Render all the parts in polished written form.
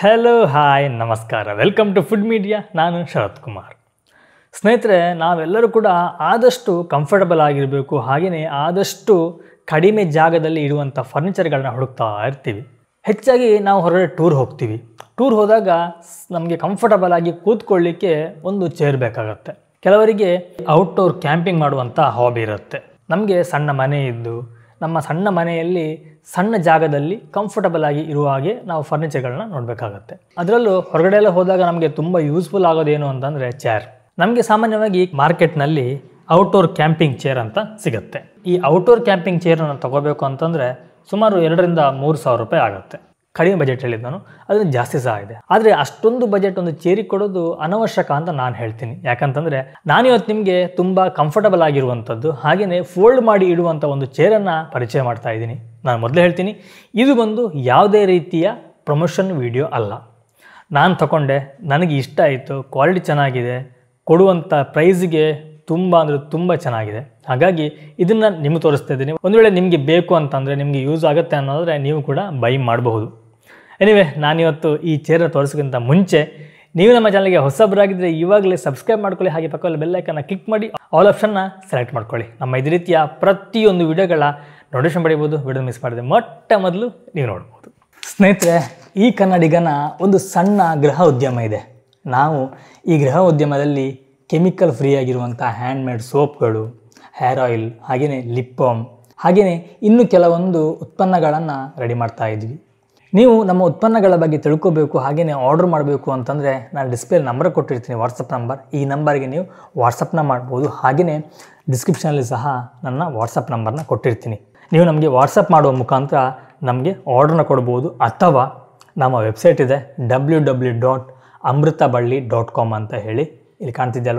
Hello hi ನಮಸ್ಕಾರ, welcome to food media. ನಾನು ಶರತ್ ಕುಮಾರ್. ಸ್ನೇಹಿತರೆ, ನಾವೆಲ್ಲರೂ ಕೂಡ ಆದಷ್ಟು ಕಂಫರ್ಟಬಲ್ ಆಗಿರಬೇಕು, ಹಾಗೆಯೇ ಆದಷ್ಟು ಕಡಿಮೆ ಜಾಗದಲ್ಲಿ ಇರುವಂಥ ಫರ್ನಿಚರ್ಗಳನ್ನ ಹುಡುಕ್ತಾ ಇರ್ತೀವಿ. ಹೆಚ್ಚಾಗಿ ನಾವು ಹೊರಗಡೆ ಟೂರ್ ಹೋಗ್ತೀವಿ. ಟೂರ್ ಹೋದಾಗ ನಮಗೆ ಕಂಫರ್ಟಬಲ್ ಆಗಿ ಕೂತ್ಕೊಳ್ಳಿಕ್ಕೆ ಒಂದು ಚೇರ್ ಬೇಕಾಗತ್ತೆ. ಕೆಲವರಿಗೆ ಔಟ್ಡೋರ್ ಕ್ಯಾಂಪಿಂಗ್ ಮಾಡುವಂಥ ಹಾಬಿ ಇರುತ್ತೆ. ನಮಗೆ ಸಣ್ಣ ಮನೆ ಇದ್ದು ನಮ್ಮ ಸಣ್ಣ ಮನೆಯಲ್ಲಿ ಸಣ್ಣ ಜಾಗದಲ್ಲಿ ಕಂಫರ್ಟಬಲ್ ಆಗಿ ಇರುವ ಹಾಗೆ ನಾವು ಫರ್ನಿಚರ್ಗಳನ್ನ ನೋಡಬೇಕಾಗತ್ತೆ. ಅದರಲ್ಲೂ ಹೊರಗಡೆ ಎಲ್ಲ ಹೋದಾಗ ನಮಗೆ ತುಂಬ ಯೂಸ್ಫುಲ್ ಆಗೋದೇನು ಅಂತಂದರೆ ಚೇರ್. ನಮಗೆ ಸಾಮಾನ್ಯವಾಗಿ ಮಾರ್ಕೆಟ್ನಲ್ಲಿ ಔಟ್ಡೋರ್ ಕ್ಯಾಂಪಿಂಗ್ ಚೇರ್ ಅಂತ ಸಿಗುತ್ತೆ. ಈ ಔಟ್ಡೋರ್ ಕ್ಯಾಂಪಿಂಗ್ ಚೇರನ್ನು ತಗೋಬೇಕು ಅಂತಂದರೆ ಸುಮಾರು 2,000-3,000 ರೂಪಾಯಿ ಆಗುತ್ತೆ. ಕಡಿಮೆ ಬಜೆಟ್ ಹೇಳಿದ್ದು ನಾನು, ಅದರಿಂದ ಜಾಸ್ತಿ ಸಹ ಇದೆ. ಆದರೆ ಅಷ್ಟೊಂದು ಬಜೆಟ್ ಒಂದು ಚೇರಿಗೆ ಕೊಡೋದು ಅನವಶ್ಯಕ ಅಂತ ನಾನು ಹೇಳ್ತೀನಿ. ಯಾಕಂತಂದರೆ ನಾನಿವತ್ತು ನಿಮಗೆ ತುಂಬ ಕಂಫರ್ಟಬಲ್ ಆಗಿರುವಂಥದ್ದು ಹಾಗೆಯೇ ಫೋಲ್ಡ್ ಮಾಡಿ ಇಡುವಂಥ ಒಂದು ಚೇರನ್ನು ಪರಿಚಯ ಮಾಡ್ತಾ ಇದ್ದೀನಿ. ನಾನು ಮೊದಲೇ ಹೇಳ್ತೀನಿ, ಇದು ಬಂದು ಯಾವುದೇ ರೀತಿಯ ಪ್ರಮೋಷನ್ ವಿಡಿಯೋ ಅಲ್ಲ. ನಾನು ತಗೊಂಡೆ, ನನಗೆ ಇಷ್ಟ ಆಯಿತು, ಕ್ವಾಲಿಟಿ ಚೆನ್ನಾಗಿದೆ, ಕೊಡುವಂಥ ಪ್ರೈಸ್ಗೆ ತುಂಬ ಅಂದರೆ ತುಂಬ ಚೆನ್ನಾಗಿದೆ. ಹಾಗಾಗಿ ಇದನ್ನು ನಿಮಗೆ ತೋರಿಸ್ತಾ ಇದ್ದೀನಿ. ಒಂದು ವೇಳೆ ನಿಮಗೆ ಬೇಕು ಅಂತಂದರೆ, ನಿಮಗೆ ಯೂಸ್ ಆಗುತ್ತೆ ಅನ್ನೋದ್ರೆ ನೀವು ಕೂಡ ಬೈ ಮಾಡಬಹುದು. ಎನಿವೆ, ನಾನಿವತ್ತು ಈ ಚೇರ ತೋರಿಸೋಕ್ಕಿಂತ ಮುಂಚೆ ನೀವು ನಮ್ಮ ಚಾನಲ್ಗೆ ಹೊಸಬರಾಗಿದ್ದರೆ ಇವಾಗಲೇ ಸಬ್ಸ್ಕ್ರೈಬ್ ಮಾಡ್ಕೊಳ್ಳಿ, ಹಾಗೆ ಪಕ್ಕದಲ್ಲಿ ಬೆಲ್ ಐಕನ್ನ ಕ್ಲಿಕ್ ಮಾಡಿ ಆಲ್ ಆಪ್ಷನ್ನ ಸೆಲೆಕ್ಟ್ ಮಾಡ್ಕೊಳ್ಳಿ. ನಮ್ಮ ಇದೇ ರೀತಿಯ ಪ್ರತಿಯೊಂದು ವಿಡಿಯೋಗಳ ನೋಟಿಫಿಕೇಶನ್ ಪಡಿಬೋದು. ವಿಡಿಯೋ ಮಿಸ್ ಮಾಡಿದೆ ಮೊಟ್ಟ ಮೊದಲು ನೀವು ನೋಡ್ಬೋದು. ಸ್ನೇಹಿತರೆ, ಈ ಕನ್ನಡಿಗನ ಒಂದು ಸಣ್ಣ ಗೃಹ ಉದ್ಯಮ ಇದೆ. ನಾವು ಈ ಗೃಹ ಉದ್ಯಮದಲ್ಲಿ ಕೆಮಿಕಲ್ ಫ್ರೀ ಆಗಿರುವಂಥ ಹ್ಯಾಂಡ್ಮೇಡ್ ಸೋಪ್ಗಳು, ಹೇರ್ ಆಯಿಲ್, ಹಾಗೆಯೇ ಲಿಪ್ ಬಾಮ್, ಹಾಗೆಯೇ ಇನ್ನೂ ಕೆಲವೊಂದು ಉತ್ಪನ್ನಗಳನ್ನು ರೆಡಿ ಮಾಡ್ತಾ ಇದ್ವಿ. ನೀವು ನಮ್ಮ ಉತ್ಪನ್ನಗಳ ಬಗ್ಗೆ ತಿಳ್ಕೋಬೇಕು, ಹಾಗೆಯೇ ಆರ್ಡರ್ ಮಾಡಬೇಕು ಅಂತಂದರೆ ನಾನು ಡಿಸ್ಪ್ಲೇ ನಂಬರ್ ಕೊಟ್ಟಿರ್ತೀನಿ, ವಾಟ್ಸಪ್ ನಂಬರ್. ಈ ನಂಬರ್ಗೆ ನೀವು ವಾಟ್ಸಪ್ನ ಮಾಡ್ಬೋದು. ಹಾಗೆಯೇ ಡಿಸ್ಕ್ರಿಪ್ಷನಲ್ಲಿ ಸಹ ನನ್ನ ವಾಟ್ಸಪ್ ನಂಬರ್ನ ಕೊಟ್ಟಿರ್ತೀನಿ. ನೀವು ನಮಗೆ ವಾಟ್ಸಪ್ ಮಾಡುವ ಮುಖಾಂತರ ನಮಗೆ ಆರ್ಡ್ರನ್ನ ಕೊಡ್ಬೋದು. ಅಥವಾ ನಮ್ಮ ವೆಬ್ಸೈಟ್ ಇದೆ www.amritaballi.com ಅಂತ ಹೇಳಿ, ಇಲ್ಲಿ ಕಾಣ್ತಿದ್ದೆ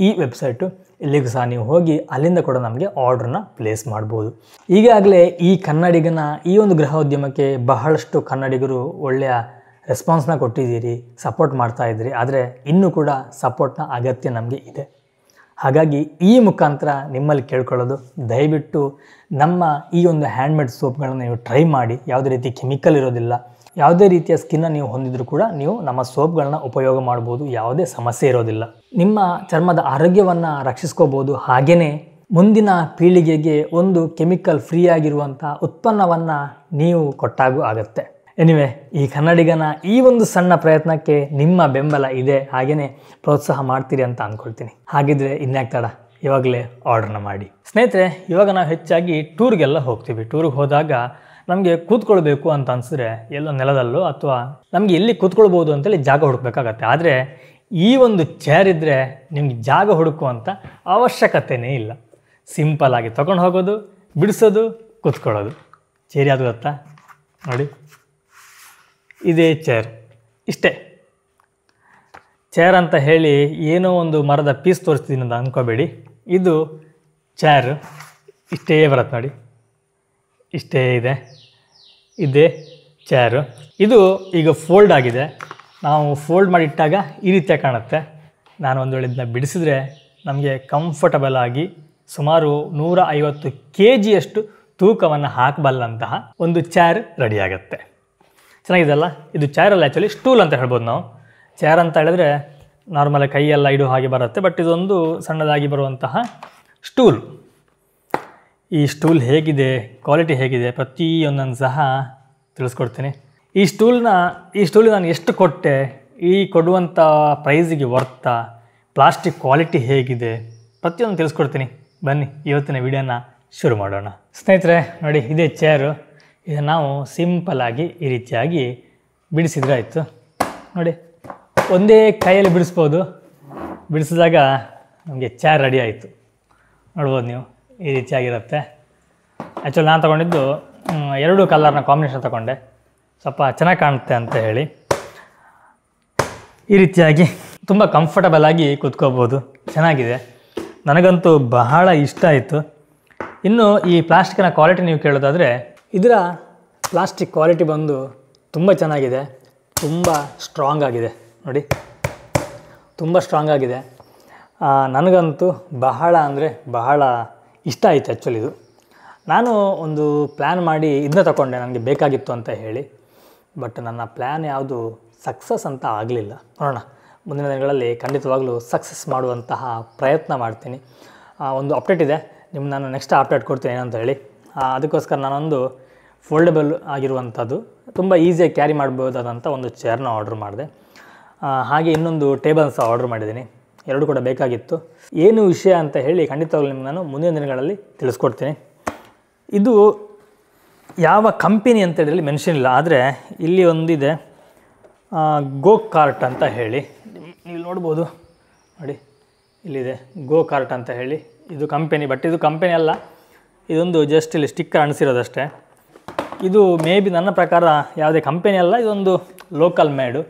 ಈ ವೆಬ್ಸೈಟು. ಇಲ್ಲಿಗೂ ಸಹ ನೀವು ಹೋಗಿ ಅಲ್ಲಿಂದ ಕೂಡ ನಮಗೆ ಆರ್ಡ್ರನ್ನ ಪ್ಲೇಸ್ ಮಾಡ್ಬೋದು. ಈಗಾಗಲೇ ಈ ಕನ್ನಡಿಗನ ಈ ಒಂದು ಗೃಹ ಉದ್ಯಮಕ್ಕೆ ಬಹಳಷ್ಟು ಕನ್ನಡಿಗರು ಒಳ್ಳೆಯ ರೆಸ್ಪಾನ್ಸ್ನ ಕೊಟ್ಟಿದ್ದೀರಿ, ಸಪೋರ್ಟ್ ಮಾಡ್ತಾ ಇದ್ದೀರಿ. ಆದರೆ ಇನ್ನೂ ಕೂಡ ಸಪೋರ್ಟ್ನ ಅಗತ್ಯ ನಮಗೆ ಇದೆ. ಹಾಗಾಗಿ ಈ ಮುಖಾಂತರ ನಿಮ್ಮಲ್ಲಿ ಕೇಳ್ಕೊಳ್ಳೋದು, ದಯವಿಟ್ಟು ನಮ್ಮ ಈ ಒಂದು ಹ್ಯಾಂಡ್ಮೇಡ್ ಸೋಪ್ಗಳನ್ನು ನೀವು ಟ್ರೈ ಮಾಡಿ. ಯಾವುದೇ ರೀತಿ ಕೆಮಿಕಲ್ ಇರೋದಿಲ್ಲ. ಯಾವುದೇ ರೀತಿಯ ಸ್ಕಿನ್ನ ನೀವು ಹೊಂದಿದ್ರೂ ಕೂಡ ನೀವು ನಮ್ಮ ಸೋಪ್ಗಳನ್ನ ಉಪಯೋಗ ಮಾಡ್ಬೋದು. ಯಾವುದೇ ಸಮಸ್ಯೆ ಇರೋದಿಲ್ಲ. ನಿಮ್ಮ ಚರ್ಮದ ಆರೋಗ್ಯವನ್ನು ರಕ್ಷಿಸ್ಕೋಬೋದು. ಹಾಗೆಯೇ ಮುಂದಿನ ಪೀಳಿಗೆಗೆ ಒಂದು ಕೆಮಿಕಲ್ ಫ್ರೀ ಆಗಿರುವಂಥ ಉತ್ಪನ್ನವನ್ನು ನೀವು ಕೊಟ್ಟಾಗೂ ಆಗುತ್ತೆ. ಎನಿವೆ, ಈ ಕನ್ನಡಿಗನ ಈ ಒಂದು ಸಣ್ಣ ಪ್ರಯತ್ನಕ್ಕೆ ನಿಮ್ಮ ಬೆಂಬಲ ಇದೆ, ಹಾಗೆಯೇ ಪ್ರೋತ್ಸಾಹ ಮಾಡ್ತೀರಿ ಅಂತ ಅಂದ್ಕೊಳ್ತೀನಿ. ಹಾಗಿದ್ರೆ ಇನ್ಯಾಕೆ ತಡ, ಇವಾಗಲೇ ಆರ್ಡ್ರನ್ನ ಮಾಡಿ. ಸ್ನೇಹಿತರೆ, ಇವಾಗ ನಾವು ಹೆಚ್ಚಾಗಿ ಟೂರ್ಗೆಲ್ಲ ಹೋಗ್ತೀವಿ. ಟೂರ್ಗೆ ಹೋದಾಗ ನಮಗೆ ಕೂತ್ಕೊಳ್ಬೇಕು ಅಂತ ಅನಿಸಿದ್ರೆ ಎಲ್ಲೋ ನೆಲದಲ್ಲೋ ಅಥವಾ ನಮಗೆ ಎಲ್ಲಿ ಕೂತ್ಕೊಳ್ಬೋದು ಅಂತೇಳಿ ಜಾಗ ಹುಡುಕಬೇಕಾಗತ್ತೆ. ಆದರೆ ಈ ಒಂದು ಚೇರ್ ಇದ್ದರೆ ನಿಮಗೆ ಜಾಗ ಹುಡುಕುವಂಥ ಅವಶ್ಯಕತೆಯೇ ಇಲ್ಲ. ಸಿಂಪಲ್ಲಾಗಿ ತೊಗೊಂಡು ಹೋಗೋದು, ಬಿಡಿಸೋದು, ಕೂತ್ಕೊಳ್ಳೋದು. ಚೇರ್ ಯಾವುದು ಗೊತ್ತಾ? ನೋಡಿ, ಇದೇ ಚೇರ್. ಇಷ್ಟೇ ಚೇರ್ ಅಂತ ಹೇಳಿ ಏನೋ ಒಂದು ಮರದ ಪೀಸ್ ತೋರಿಸ್ತೀನಿ ಅಂತ ಅಂದ್ಕೋಬೇಡಿ. ಇದು ಚೇರ್ ಇಷ್ಟೇ ಬರುತ್ತೆ ನೋಡಿ, ಇಷ್ಟೇ ಇದೆ. ಇದೇ ಚೇರು. ಇದು ಈಗ ಫೋಲ್ಡ್ ಆಗಿದೆ. ನಾವು ಫೋಲ್ಡ್ ಮಾಡಿ ಇಟ್ಟಾಗ ಈ ರೀತಿಯಾಗಿ ಕಾಣುತ್ತೆ. ನಾನು ಒಂದು ವೇಳೆ ಇದನ್ನ ಬಿಡಿಸಿದ್ರೆ ನಮಗೆ ಕಂಫರ್ಟಬಲ್ ಆಗಿ ಸುಮಾರು 150 kgಯಷ್ಟು ತೂಕವನ್ನು ಹಾಕಬಲ್ಲಂತಹ ಒಂದು ಚೇರ್ ರೆಡಿ ಆಗುತ್ತೆ. ಚೆನ್ನಾಗಿದೆಲ್ಲ. ಇದು ಚೇರಲ್ಲ, ಆ್ಯಕ್ಚುಲಿ ಸ್ಟೂಲ್ ಅಂತ ಹೇಳ್ಬೋದು ನಾವು. ಚೇರ್ ಅಂತ ಹೇಳಿದ್ರೆ ನಾರ್ಮಲ್ ಕೈಯೆಲ್ಲ ಇಡೋ ಹಾಗೆ ಬರುತ್ತೆ, ಬಟ್ ಇದೊಂದು ಸಣ್ಣದಾಗಿ ಬರುವಂತಹ ಸ್ಟೂಲ್. ಈ ಸ್ಟೂಲ್ ಹೇಗಿದೆ, ಕ್ವಾಲಿಟಿ ಹೇಗಿದೆ, ಪ್ರತಿಯೊಂದನ್ನು ಸಹ ತಿಳಿಸ್ಕೊಡ್ತೀನಿ. ಈ ಸ್ಟೂಲಿಗೆ ನಾನು ಎಷ್ಟು ಕೊಟ್ಟೆ, ಈ ಕೊಡುವಂಥ ಪ್ರೈಸಿಗೆ ವರ್ತಾ, ಪ್ಲಾಸ್ಟಿಕ್ ಕ್ವಾಲಿಟಿ ಹೇಗಿದೆ, ಪ್ರತಿಯೊಂದು ತಿಳಿಸ್ಕೊಡ್ತೀನಿ. ಬನ್ನಿ ಇವತ್ತಿನ ವಿಡಿಯೋನ ಶುರು ಮಾಡೋಣ. ಸ್ನೇಹಿತರೆ ನೋಡಿ, ಇದೇ ಚೇರು. ಇದನ್ನು ನಾವು ಸಿಂಪಲ್ಲಾಗಿ ಈ ರೀತಿಯಾಗಿ ಬಿಡಿಸಿದ್ರೆ ಆಯಿತು. ನೋಡಿ, ಒಂದೇ ಕೈಯಲ್ಲಿ ಬಿಡಿಸ್ಬೋದು. ಬಿಡಿಸಿದಾಗ ನಮಗೆ ಚೇರ್ ರೆಡಿ ಆಯಿತು. ನೋಡ್ಬೋದು ನೀವು, ಈ ರೀತಿಯಾಗಿರುತ್ತೆ. ಆ್ಯಕ್ಚುಲಿ ನಾನು ತೊಗೊಂಡಿದ್ದು 2 ಕಲರ್ನ ಕಾಂಬಿನೇಷನ್ ತೊಗೊಂಡೆ, ಸ್ವಲ್ಪ ಚೆನ್ನಾಗಿ ಕಾಣುತ್ತೆ ಅಂತ ಹೇಳಿ. ಈ ರೀತಿಯಾಗಿ ತುಂಬ ಕಂಫರ್ಟಬಲ್ ಆಗಿ ಕೂತ್ಕೋಬೋದು. ಚೆನ್ನಾಗಿದೆ, ನನಗಂತೂ ಬಹಳ ಇಷ್ಟ ಆಯಿತು. ಇನ್ನು ಈ ಪ್ಲಾಸ್ಟಿಕ್ನ ಕ್ವಾಲಿಟಿ ನೀವು ಕೇಳೋದಾದರೆ, ಇದರ ಪ್ಲಾಸ್ಟಿಕ್ ಕ್ವಾಲಿಟಿ ಬಂದು ತುಂಬ ಚೆನ್ನಾಗಿದೆ, ತುಂಬ ಸ್ಟ್ರಾಂಗ್ ಆಗಿದೆ. ನೋಡಿ, ತುಂಬ ಸ್ಟ್ರಾಂಗ್ ಆಗಿದೆ. ನನಗಂತೂ ಬಹಳ ಅಂದರೆ ಬಹಳ ಇಷ್ಟ ಆಯಿತು. ಆ್ಯಕ್ಚುಲಿ ಇದು ನಾನು ಒಂದು ಪ್ಲ್ಯಾನ್ ಮಾಡಿ ಇದನ್ನ ತಗೊಂಡೆ, ನನಗೆ ಬೇಕಾಗಿತ್ತು ಅಂತ ಹೇಳಿ. ಬಟ್ ನನ್ನ ಪ್ಲ್ಯಾನ್ ಯಾವುದು ಸಕ್ಸಸ್ ಅಂತ ಆಗಲಿಲ್ಲ. ನೋಡೋಣ, ಮುಂದಿನ ದಿನಗಳಲ್ಲಿ ಖಂಡಿತವಾಗ್ಲೂ ಸಕ್ಸಸ್ ಮಾಡುವಂತಹ ಪ್ರಯತ್ನ ಮಾಡ್ತೀನಿ. ಒಂದು ಅಪ್ಡೇಟ್ ಇದೆ, ನಾನು ನೆಕ್ಸ್ಟ್ ಅಪ್ಡೇಟ್ ಕೊಡ್ತೀನಿ ಏನಂತ ಹೇಳಿ. ಅದಕ್ಕೋಸ್ಕರ ನಾನೊಂದು ಫೋಲ್ಡಬಲ್ ಆಗಿರುವಂಥದ್ದು ತುಂಬ ಈಸಿಯಾಗಿ ಕ್ಯಾರಿ ಮಾಡ್ಬೋದಾದಂಥ ಒಂದು ಚೇರ್ನ ಆರ್ಡ್ರ್ ಮಾಡಿದೆ. ಹಾಗೆ ಇನ್ನೊಂದು ಟೇಬಲ್ ಸಹ ಆರ್ಡ್ರ್ ಮಾಡಿದ್ದೀನಿ. ಎರಡು ಕೂಡ ಬೇಕಾಗಿತ್ತು. ಏನು ವಿಷಯ ಅಂತ ಹೇಳಿ ಖಂಡಿತವಾಗ್ಲೂ ನಿಮ್ಗೆ ನಾನು ಮುಂದಿನ ದಿನಗಳಲ್ಲಿ ತಿಳಿಸ್ಕೊಡ್ತೀನಿ. ಇದು ಯಾವ ಕಂಪೆನಿ ಅಂತ ಹೇಳಿ ಮೆನ್ಷನ್ ಇಲ್ಲ, ಆದರೆ ಇಲ್ಲಿ ಒಂದಿದೆ ಗೋ ಕಾರ್ಟ್ ಅಂತ ಹೇಳಿ, ನೀವು ನೋಡ್ಬೋದು ನೋಡಿ ಇಲ್ಲಿದೆ ಗೋ ಕಾರ್ಟ್ ಅಂತ ಹೇಳಿ. ಇದು ಕಂಪೆನಿ, ಬಟ್ ಇದು ಕಂಪೆನಿ ಅಲ್ಲ, ಇದೊಂದು ಜಸ್ಟ್ ಇಲ್ಲಿ ಸ್ಟಿಕ್ಕರ್ ಅಣಿಸಿರೋದಷ್ಟೇ. ಇದು ಮೇ ಬಿ ನನ್ನ ಪ್ರಕಾರ ಯಾವುದೇ ಕಂಪೆನಿ ಅಲ್ಲ, ಇದೊಂದು ಲೋಕಲ್ ಮೇಡು.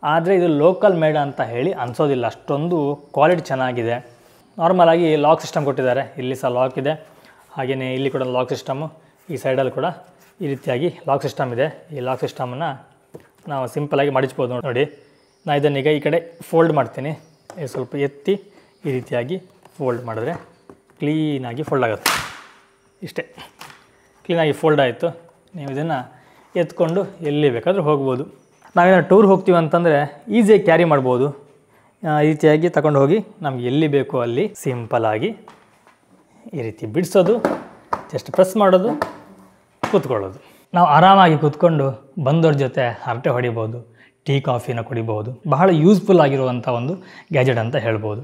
ಆದರೆ ಇದು ಲೋಕಲ್ ಮೇಡ್ ಅಂತ ಹೇಳಿ ಅನಿಸೋದಿಲ್ಲ, ಅಷ್ಟೊಂದು ಕ್ವಾಲಿಟಿ ಚೆನ್ನಾಗಿದೆ. ನಾರ್ಮಲಾಗಿ ಲಾಕ್ ಸಿಸ್ಟಮ್ ಕೊಟ್ಟಿದ್ದಾರೆ, ಇಲ್ಲಿ ಸಹ ಲಾಕ್ ಇದೆ, ಹಾಗೆಯೇ ಇಲ್ಲಿ ಕೂಡ ಲಾಕ್ ಸಿಸ್ಟಮು, ಈ ಸೈಡಲ್ಲಿ ಕೂಡ ಈ ರೀತಿಯಾಗಿ ಲಾಕ್ ಸಿಸ್ಟಮ್ ಇದೆ. ಈ ಲಾಕ್ ಸಿಸ್ಟಮನ್ನು ನಾವು ಸಿಂಪಲಾಗಿ ಮಡಿಚ್ಬೋದು ನೋಡಿ. ನಾನು ಇದನ್ನೀಗ ಈ ಕಡೆ ಫೋಲ್ಡ್ ಮಾಡ್ತೀನಿ, ಸ್ವಲ್ಪ ಎತ್ತಿ ಈ ರೀತಿಯಾಗಿ ಫೋಲ್ಡ್ ಮಾಡಿದ್ರೆ ಕ್ಲೀನಾಗಿ ಫೋಲ್ಡ್ ಆಗುತ್ತೆ. ಇಷ್ಟೇ, ಕ್ಲೀನಾಗಿ ಫೋಲ್ಡ್ ಆಯಿತು. ನೀವು ಇದನ್ನು ಎತ್ಕೊಂಡು ಎಲ್ಲಿ ಬೇಕಾದರೂ ಹೋಗ್ಬೋದು. ನಾವೇನಾದ್ರು ಟೂರ್ ಹೋಗ್ತೀವಿ ಅಂತಂದರೆ ಈಸಿಯಾಗಿ ಕ್ಯಾರಿ ಮಾಡ್ಬೋದು. ಈ ರೀತಿಯಾಗಿ ತಗೊಂಡು ಹೋಗಿ ನಮ್ಗೆ ಎಲ್ಲಿ ಬೇಕೋ ಅಲ್ಲಿ ಸಿಂಪಲಾಗಿ ಈ ರೀತಿ ಬಿಡಿಸೋದು, ಜಸ್ಟ್ ಪ್ರೆಸ್ ಮಾಡೋದು, ಕೂತ್ಕೊಳ್ಳೋದು. ನಾವು ಆರಾಮಾಗಿ ಕೂತ್ಕೊಂಡು ಬಂದವ್ರ ಜೊತೆ ಹರಟೆ ಹೊಡಿಬೋದು, ಟೀ ಕಾಫಿನ ಕುಡಿಬೋದು. ಬಹಳ ಯೂಸ್ಫುಲ್ ಆಗಿರುವಂಥ ಒಂದು ಗ್ಯಾಜೆಟ್ ಅಂತ ಹೇಳ್ಬೋದು.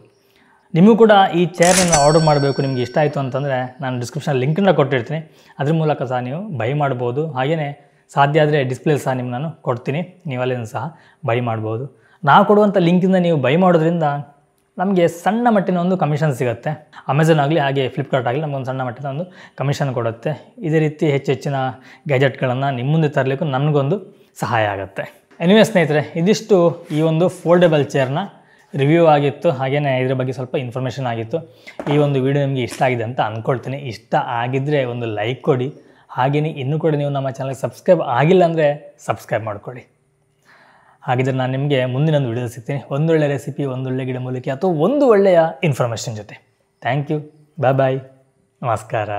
ನಿಮಗೂ ಕೂಡ ಈ ಚೇರ್ನ ಆರ್ಡರ್ ಮಾಡಬೇಕು, ನಿಮಗೆ ಇಷ್ಟ ಆಯಿತು ಅಂತಂದರೆ ನಾನು ಡಿಸ್ಕ್ರಿಪ್ಷನಲ್ಲಿ ಲಿಂಕನ್ನು ಕೊಟ್ಟಿರ್ತೀನಿ, ಅದ್ರ ಮೂಲಕ ಸಹ ನೀವು ಬೈ ಮಾಡ್ಬೋದು. ಹಾಗೆಯೇ ಸಾಧ್ಯ ಆದರೆ ಡಿಸ್ಪ್ಲೇ ಸಹ ನಾನು ಕೊಡ್ತೀನಿ, ನೀವು ಅಲ್ಲಿಂದ ಸಹ ಬೈ ಮಾಡ್ಬೋದು. ನಾವು ಕೊಡುವಂಥ ಲಿಂಕಿಂದ ನೀವು ಬೈ ಮಾಡೋದ್ರಿಂದ ನಮಗೆ ಸಣ್ಣ ಮಟ್ಟಿನ ಒಂದು ಕಮಿಷನ್ ಸಿಗುತ್ತೆ. ಅಮೆಝಾನ್ ಆಗಲಿ ಹಾಗೆ ಫ್ಲಿಪ್ಕಾರ್ಟ್ ಆಗಲಿ ನಮಗೊಂದು ಸಣ್ಣ ಮಟ್ಟಿನ ಒಂದು ಕಮಿಷನ್ ಕೊಡುತ್ತೆ. ಇದೇ ರೀತಿ ಹೆಚ್ಚಿನ ಗ್ಯಾಜೆಟ್ಗಳನ್ನು ನಿಮ್ಮ ಮುಂದೆ ತರಲಿಕ್ಕೂ ನಮಗೊಂದು ಸಹಾಯ ಆಗುತ್ತೆ. ಎನಿವೇ ಸ್ನೇಹಿತರೆ, ಇದಿಷ್ಟು ಈ ಒಂದು ಫೋಲ್ಡೇಬಲ್ ಚೇರ್ನ ರಿವ್ಯೂ ಆಗಿತ್ತು, ಹಾಗೆಯೇ ಇದರ ಬಗ್ಗೆ ಸ್ವಲ್ಪ ಇನ್ಫಾರ್ಮೇಷನ್ ಆಗಿತ್ತು. ಈ ಒಂದು ವಿಡಿಯೋ ನಿಮಗೆ ಇಷ್ಟ ಆಗಿದೆ ಅಂತ ಅಂದ್ಕೊಳ್ತೀನಿ. ಇಷ್ಟ ಆಗಿದ್ದರೆ ಒಂದು ಲೈಕ್ ಕೊಡಿ, ಹಾಗೆಯೇ ಇನ್ನೂ ಕೂಡ ನೀವು ನಮ್ಮ ಚಾನಲ್ಗೆ ಸಬ್ಸ್ಕ್ರೈಬ್ ಆಗಿಲ್ಲ ಅಂದರೆ ಸಬ್ಸ್ಕ್ರೈಬ್ ಮಾಡ್ಕೊಳ್ಳಿ. ಹಾಗಿದ್ರೆ ನಾನು ನಿಮಗೆ ಮುಂದಿನ ಒಂದು ವಿಡಿಯೋ ಸಿಗ್ತೀನಿ, ಒಂದೊಳ್ಳೆ ರೆಸಿಪಿ, ಒಂದೊಳ್ಳೆ ಗಿಡಮೂಲಿಕೆ ಅಥವಾ ಒಂದು ಒಳ್ಳೆಯ ಇನ್ಫಾರ್ಮೇಷನ್ ಜೊತೆ. ಥ್ಯಾಂಕ್ ಯು, ಬಾಯ್ ಬಾಯ್, ನಮಸ್ಕಾರ.